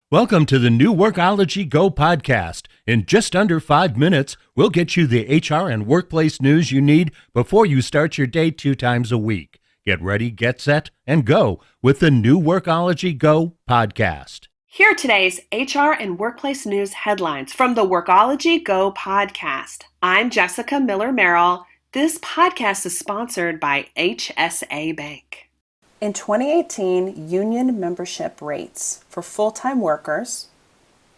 Welcome to the new Workology Go Podcast. In just under 5 minutes, we'll get you the HR and workplace news you need before you start your day 2 times a week. Get ready, get set, and go with the new Workology Go Podcast. Here are today's HR and workplace news headlines from the Workology Go Podcast. I'm Jessica Miller-Merrill. This podcast is sponsored by HSA Bank. In 2018, union membership rates for full-time workers,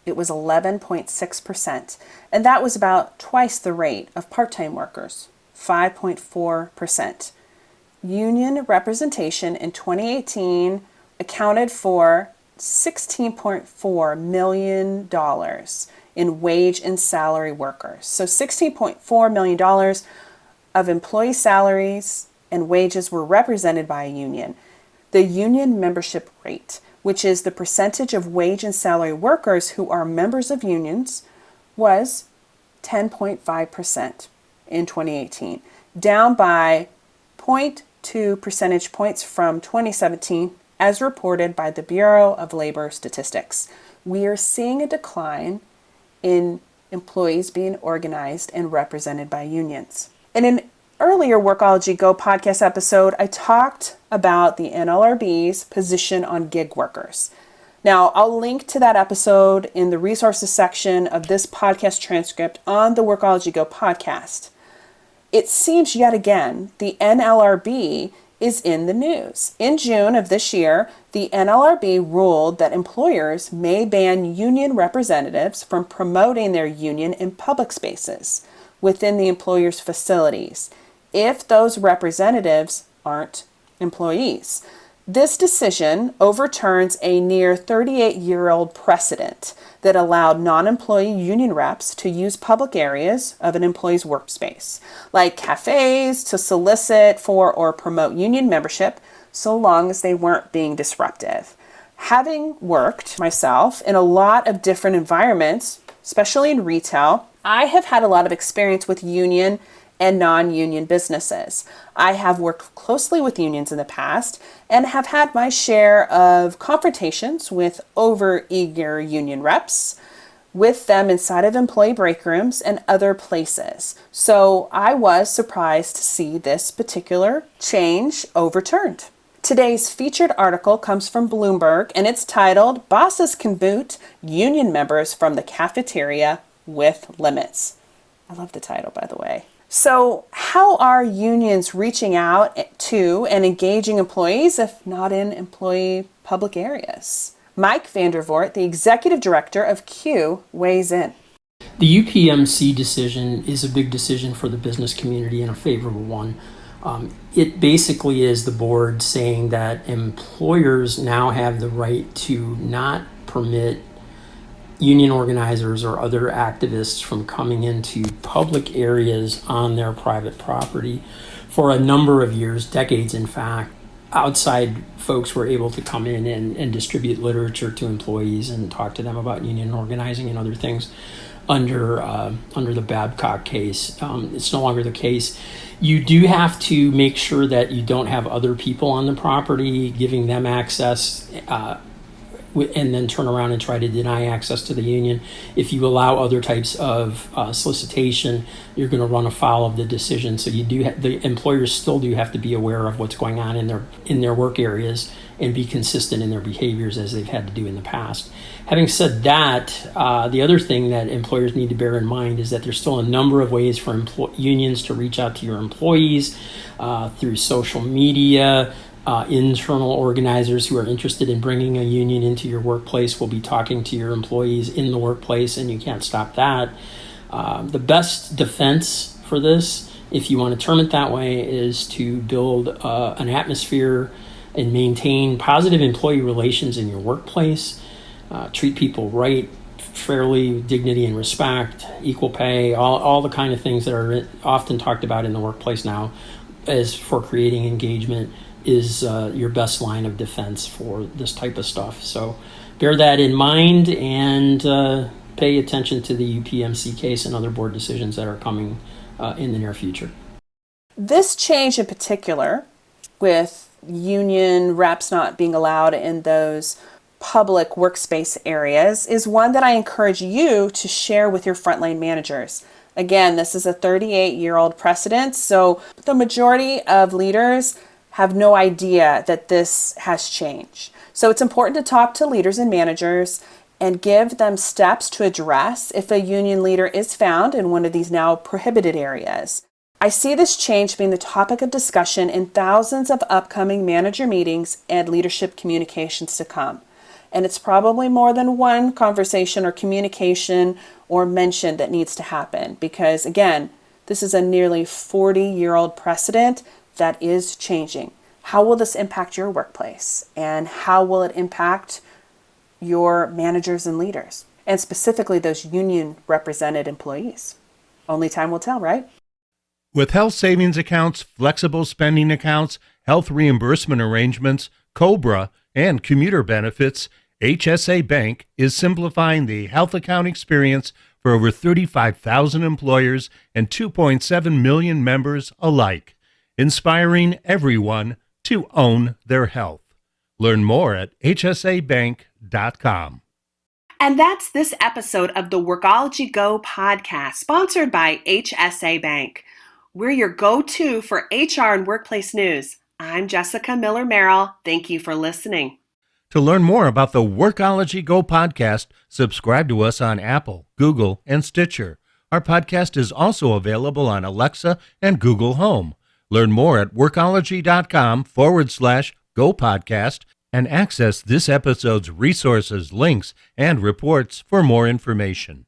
it was 11.6%, and that was about twice the rate of part-time workers, 5.4%. Union representation in 2018 accounted for $16.4 million in wage and salary workers. So $16.4 million of employee salaries and wages were represented by a union. The union membership rate, which is the percentage of wage and salary workers who are members of unions, was 10.5% in 2018, down by 0.2 percentage points from 2017, as reported by the Bureau of Labor Statistics. We are seeing a decline in employees being organized and represented by unions. In an earlier Workology Go podcast episode, I talked about the NLRB's position on gig workers. Now, I'll link to that episode in the resources section of this podcast transcript on the Workology Go podcast. It seems yet again the NLRB is in the news. In June of this year, the NLRB ruled that employers may ban union representatives from promoting their union in public spaces within the employer's facilities if those representatives aren't employees. This decision overturns a near 38-year-old precedent that allowed non-employee union reps to use public areas of an employee's workspace, like cafes, to solicit for or promote union membership, so long as they weren't being disruptive. Having worked myself in a lot of different environments, especially in retail, I have had a lot of experience with union and non-union businesses. I have worked closely with unions in the past and have had my share of confrontations with over-eager union reps, with them inside of employee break rooms and other places. So I was surprised to see this particular change overturned. Today's featured article comes from Bloomberg, and it's titled, "Bosses Can Boot Union Members from the Cafeteria with Limits." I love the title, by the way. So how are unions reaching out to and engaging employees if not in employee public areas? Mike Vandervoort, the executive director of Q, weighs in. The UPMC decision is a big decision for the business community and a favorable one. It basically is the board saying that employers now have the right to not permit union organizers or other activists from coming into public areas on their private property. For a number of years, decades in fact, outside folks were able to come in and distribute literature to employees and talk to them about union organizing and other things under the Babcock case. It's no longer the case. You do have to make sure that you don't have other people on the property giving them access, and then turn around and try to deny access to the union. If you allow other types of solicitation, you're going to run afoul of the decision. So you do the employers still do have to be aware of what's going on in their work areas and be consistent in their behaviors as they've had to do in the past. Having said that, the other thing that employers need to bear in mind is that there's still a number of ways for unions to reach out to your employees through social media. Internal organizers who are interested in bringing a union into your workplace will be talking to your employees in the workplace, and you can't stop that. The best defense for this, if you want to term it that way, is to build an atmosphere and maintain positive employee relations in your workplace. Treat people right, fairly, dignity and respect, equal pay, all the kind of things that are often talked about in the workplace now as for creating engagement is your best line of defense for this type of stuff. So bear that in mind and pay attention to the UPMC case and other board decisions that are coming in the near future. This change in particular, with union reps not being allowed in those public workspace areas is one that I encourage you to share with your frontline managers. Again, this is a 38-year-old precedent, so the majority of leaders have no idea that this has changed. So it's important to talk to leaders and managers and give them steps to address if a union leader is found in one of these now prohibited areas. I see this change being the topic of discussion in thousands of upcoming manager meetings and leadership communications to come. And it's probably more than one conversation or communication or mention that needs to happen because, again, this is a nearly 40-year-old precedent that is changing. How will this impact your workplace? And how will it impact your managers and leaders? And specifically those union represented employees? Only time will tell, right? With health savings accounts, flexible spending accounts, health reimbursement arrangements, COBRA, and commuter benefits, HSA Bank is simplifying the health account experience for over 35,000 employers and 2.7 million members alike, inspiring everyone to own their health. Learn more at hsabank.com. And that's this episode of the Workology Go podcast, sponsored by HSA Bank. We're your go-to for HR and workplace news. I'm Jessica Miller Merrill. Thank you for listening. To learn more about the Workology Go podcast, subscribe to us on Apple, Google, and Stitcher. Our podcast is also available on Alexa and Google Home. Learn more at workology.com/Go podcast and access this episode's resources, links, and reports for more information.